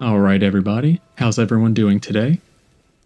Alright, everybody, how's everyone doing today?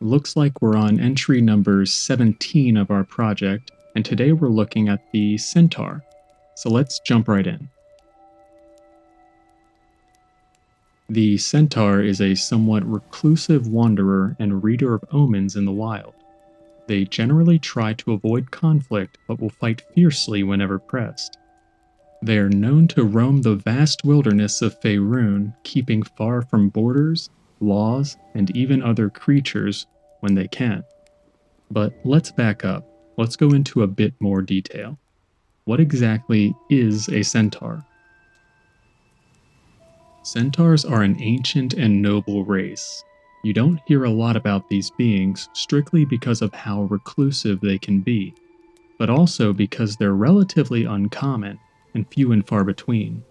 Looks like we're on entry number 17 of our project, and today we're looking at the centaur. So let's jump right in. The centaur is a somewhat reclusive wanderer and reader of omens in the wild. They generally try to avoid conflict but will fight fiercely whenever pressed. They are known to roam the vast wilderness of Faerûn, keeping far from borders, laws, and even other creatures when they can. But let's back up. Let's go into a bit more detail. What exactly is a centaur? Centaurs are an ancient and noble race. You don't hear a lot about these beings strictly because of how reclusive they can be, but also because they're relatively uncommon and few and far between.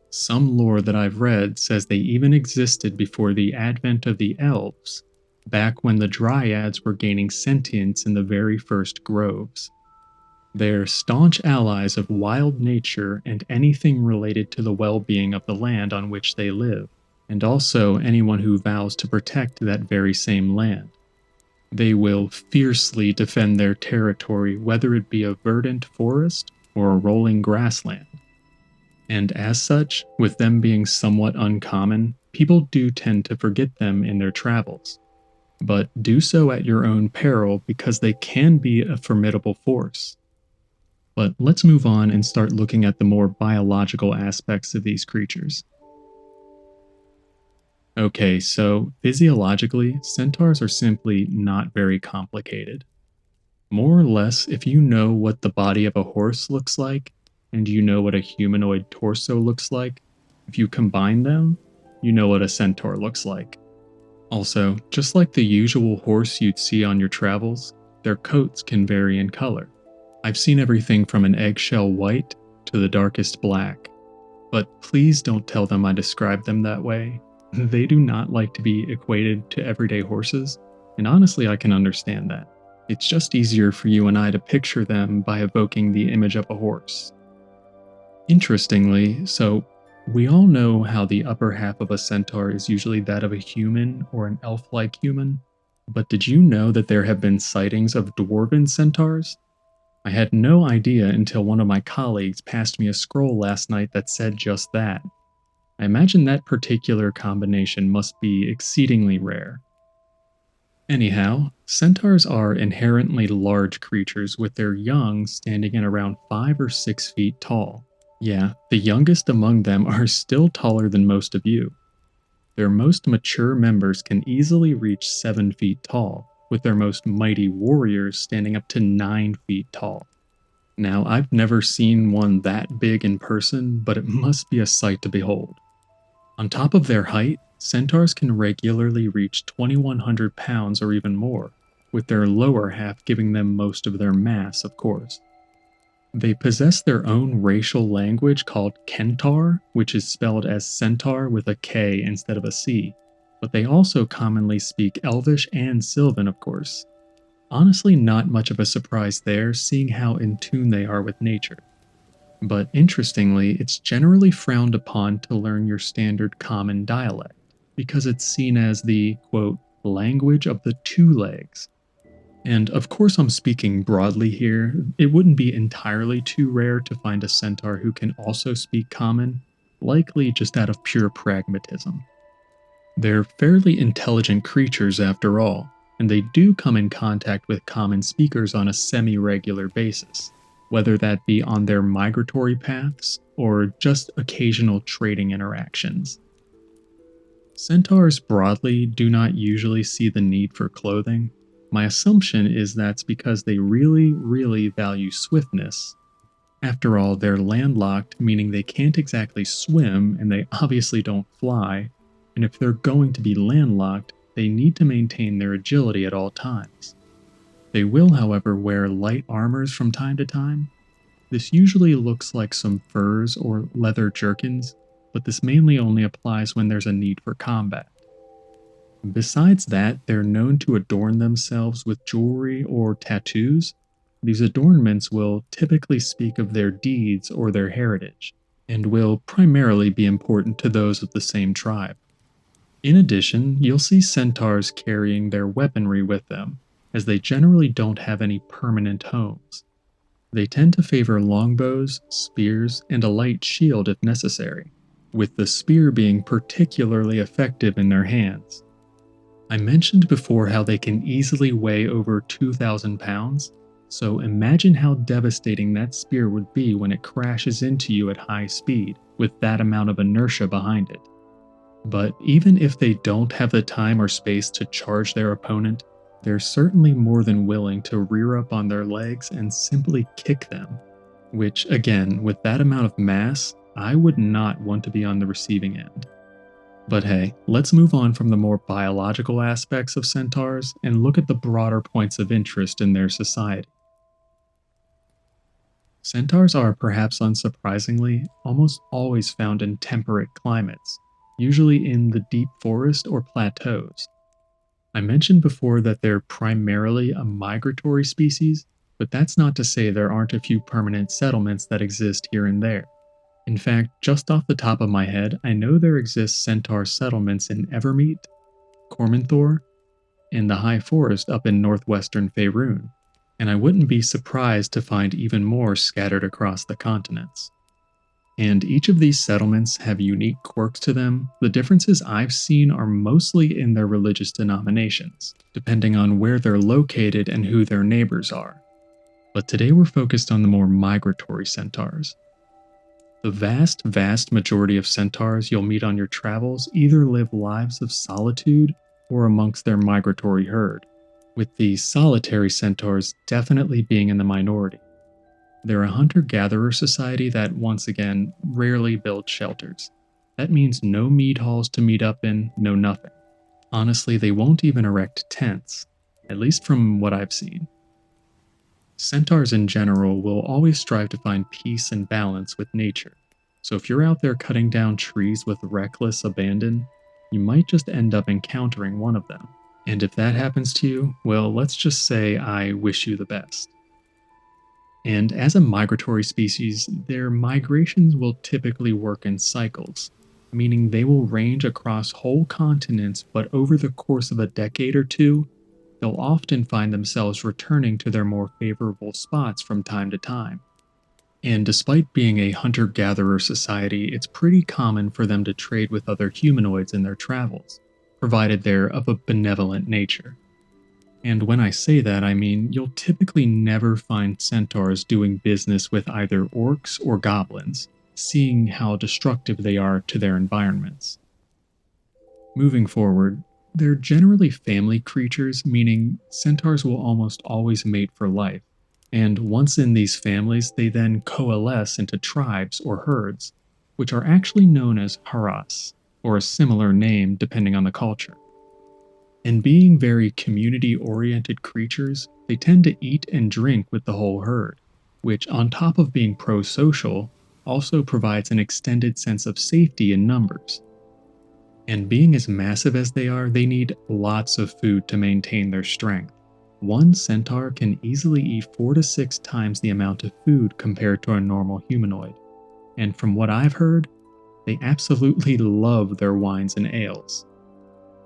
Some lore that I've read says they even existed before the advent of the elves, back when the dryads were gaining sentience in the very first groves. They're staunch allies of wild nature and anything related to the well-being of the land on which they live, and also anyone who vows to protect that very same land. They will fiercely defend their territory, whether it be a verdant forest or a rolling grassland. And as such, with them being somewhat uncommon, people do tend to forget them in their travels. But do so at your own peril because they can be a formidable force. But let's move on and start looking at the more biological aspects of these creatures. Okay, so physiologically, centaurs are simply not very complicated. More or less, if you know what the body of a horse looks like, and you know what a humanoid torso looks like, if you combine them, you know what a centaur looks like. Also, just like the usual horse you'd see on your travels, their coats can vary in color. I've seen everything from an eggshell white to the darkest black. But please don't tell them I described them that way. They do not like to be equated to everyday horses, and honestly I can understand that. It's just easier for you and I to picture them by evoking the image of a horse. Interestingly, so we all know how the upper half of a centaur is usually that of a human or an elf-like human, but did you know that there have been sightings of dwarven centaurs? I had no idea until one of my colleagues passed me a scroll last night that said just that. I imagine that particular combination must be exceedingly rare. Anyhow, centaurs are inherently large creatures with their young standing at around 5 or 6 feet tall. Yeah, the youngest among them are still taller than most of you. Their most mature members can easily reach 7 feet tall, with their most mighty warriors standing up to 9 feet tall. Now, I've never seen one that big in person, but it must be a sight to behold. On top of their height, centaurs can regularly reach 2,100 pounds or even more, with their lower half giving them most of their mass, of course. They possess their own racial language called centaur, which is spelled as centaur with a K instead of a C, but they also commonly speak Elvish and Sylvan, of course. Honestly, not much of a surprise there, seeing how in tune they are with nature. But interestingly, it's generally frowned upon to learn your standard common dialect, because it's seen as the, quote, language of the two legs. And of course I'm speaking broadly here, it wouldn't be entirely too rare to find a centaur who can also speak common, likely just out of pure pragmatism. They're fairly intelligent creatures after all, and they do come in contact with common speakers on a semi-regular basis, whether that be on their migratory paths or just occasional trading interactions. Centaurs broadly do not usually see the need for clothing. My assumption is that's because they really value swiftness. After all, they're landlocked, meaning they can't exactly swim and they obviously don't fly, and if they're going to be landlocked, they need to maintain their agility at all times. They will, however, wear light armors from time to time. This usually looks like some furs or leather jerkins, but this mainly only applies when there's a need for combat. Besides that, they're known to adorn themselves with jewelry or tattoos. These adornments will typically speak of their deeds or their heritage, and will primarily be important to those of the same tribe. In addition, you'll see centaurs carrying their weaponry with them, as they generally don't have any permanent homes. They tend to favor longbows, spears, and a light shield if necessary, with the spear being particularly effective in their hands. I mentioned before how they can easily weigh over 2,000 pounds, so imagine how devastating that spear would be when it crashes into you at high speed with that amount of inertia behind it. But even if they don't have the time or space to charge their opponent, they're certainly more than willing to rear up on their legs and simply kick them. Which, again, with that amount of mass, I would not want to be on the receiving end. But hey, let's move on from the more biological aspects of centaurs and look at the broader points of interest in their society. Centaurs are, perhaps unsurprisingly, almost always found in temperate climates, usually in the deep forest or plateaus. I mentioned before that they're primarily a migratory species, but that's not to say there aren't a few permanent settlements that exist here and there. In fact, just off the top of my head, I know there exist centaur settlements in Evermeet, Cormanthor, and the High Forest up in northwestern Faerûn, and I wouldn't be surprised to find even more scattered across the continents. And each of these settlements have unique quirks to them. The differences I've seen are mostly in their religious denominations, depending on where they're located and who their neighbors are. But today we're focused on the more migratory centaurs. The vast majority of centaurs you'll meet on your travels either live lives of solitude or amongst their migratory herd, with the solitary centaurs definitely being in the minority. They're a hunter-gatherer society that, once again, rarely builds shelters. That means no mead halls to meet up in, no nothing. Honestly, they won't even erect tents, at least from what I've seen. Centaurs in general will always strive to find peace and balance with nature, so if you're out there cutting down trees with reckless abandon, you might just end up encountering one of them. And if that happens to you, well, let's just say I wish you the best. And as a migratory species, their migrations will typically work in cycles, meaning they will range across whole continents, but over the course of a decade or two, they'll often find themselves returning to their more favorable spots from time to time. And despite being a hunter-gatherer society, it's pretty common for them to trade with other humanoids in their travels, provided they're of a benevolent nature. And when I say that, I mean you'll typically never find centaurs doing business with either orcs or goblins, seeing how destructive they are to their environments. Moving forward, they're generally family creatures, meaning centaurs will almost always mate for life, and once in these families, they then coalesce into tribes or herds, which are actually known as haras, or a similar name depending on the culture. And being very community-oriented creatures, they tend to eat and drink with the whole herd, which on top of being pro-social, also provides an extended sense of safety in numbers. And being as massive as they need lots of food to maintain their strength. One centaur can easily eat 4 to 6 times the amount of food compared to a normal humanoid. And from what I've heard, they absolutely love their wines and ales.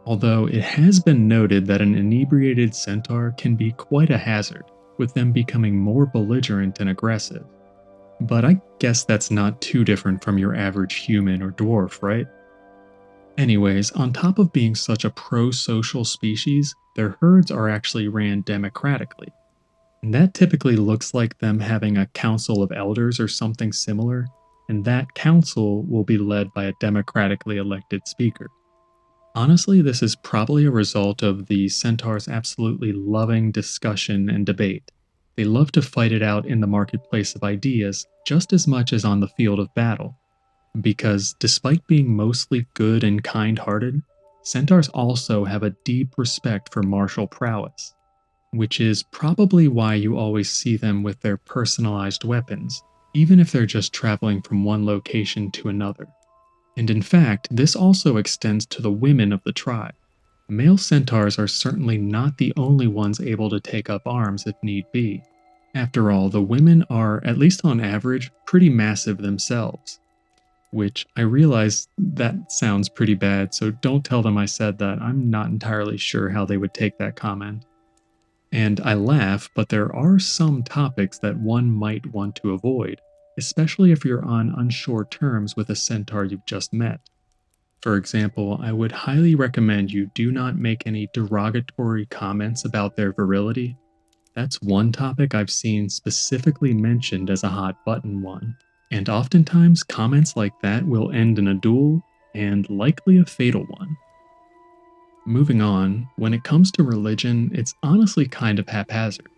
Although it has been noted that an inebriated centaur can be quite a hazard, with them becoming more belligerent and aggressive. But I guess that's not too different from your average human or dwarf, right? Anyways, on top of being such a pro-social species, their herds are actually ran democratically. And that typically looks like them having a council of elders or something similar, and that council will be led by a democratically elected speaker. Honestly, this is probably a result of the centaurs absolutely loving discussion and debate. They love to fight it out in the marketplace of ideas just as much as on the field of battle. Because despite being mostly good and kind-hearted, centaurs also have a deep respect for martial prowess, which is probably why you always see them with their personalized weapons, even if they're just traveling from one location to another. And in fact, this also extends to the women of the tribe. Male centaurs are certainly not the only ones able to take up arms if need be. After all, the women are, at least on average, pretty massive themselves. which I realize that sounds pretty bad, so don't tell them I said that. I'm not entirely sure how they would take that comment. And I laugh, but there are some topics that one might want to avoid, especially if you're on unsure terms with a centaur you've just met. For example, I would highly recommend you do not make any derogatory comments about their virility. That's one topic I've seen specifically mentioned as a hot button one. And oftentimes, comments like that will end in a duel, and likely a fatal one. Moving on, when it comes to religion, it's honestly kind of haphazard.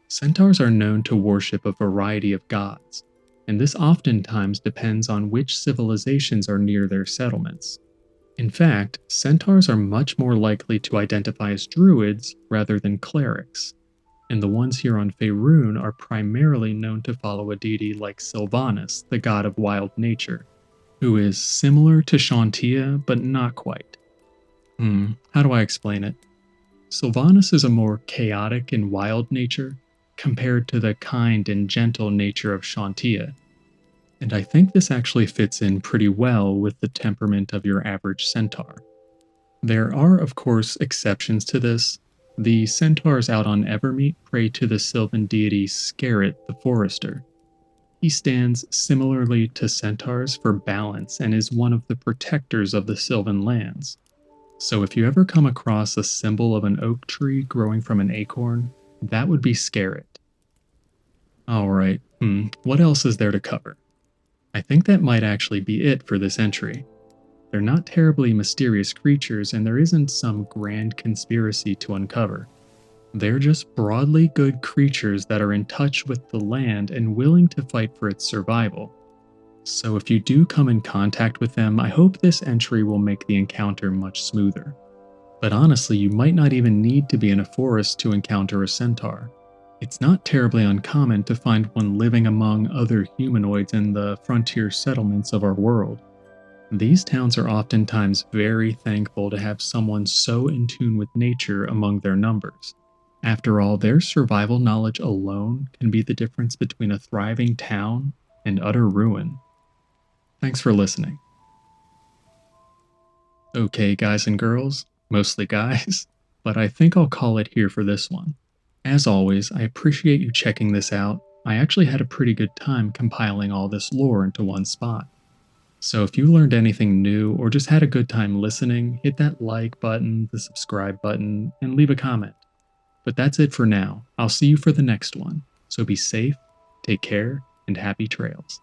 Centaurs are known to worship a variety of gods, and this oftentimes depends on which civilizations are near their settlements. In fact, centaurs are much more likely to identify as druids rather than clerics, and the ones here on Faerûn are primarily known to follow a deity like Sylvanus, the god of wild nature, who is similar to Shantia but not quite. How do I explain it? Sylvanus is a more chaotic and wild nature compared to the kind and gentle nature of Shantia, and I think this actually fits in pretty well with the temperament of your average centaur. There are, of course, exceptions to this. The centaurs out on Evermeet pray to the sylvan deity Scarret the Forester. He stands similarly to centaurs for balance and is one of the protectors of the sylvan lands. So if you ever come across a symbol of an oak tree growing from an acorn, that would be Scarret. Alright, what else is there to cover? I think that might actually be it for this entry. They're not terribly mysterious creatures, and there isn't some grand conspiracy to uncover. They're just broadly good creatures that are in touch with the land and willing to fight for its survival. So if you do come in contact with them, I hope this entry will make the encounter much smoother. But honestly, you might not even need to be in a forest to encounter a centaur. It's not terribly uncommon to find one living among other humanoids in the frontier settlements of our world. These towns are oftentimes very thankful to have someone so in tune with nature among their numbers. After all, their survival knowledge alone can be the difference between a thriving town and utter ruin. Thanks for listening. Okay, guys and girls, mostly guys, but I think I'll call it here for this one. As always, I appreciate you checking this out. I actually had a pretty good time compiling all this lore into one spot. So if you learned anything new or just had a good time listening, hit that like button, the subscribe button, and leave a comment. But that's it for now. I'll see you for the next one. So be safe, take care, and happy trails.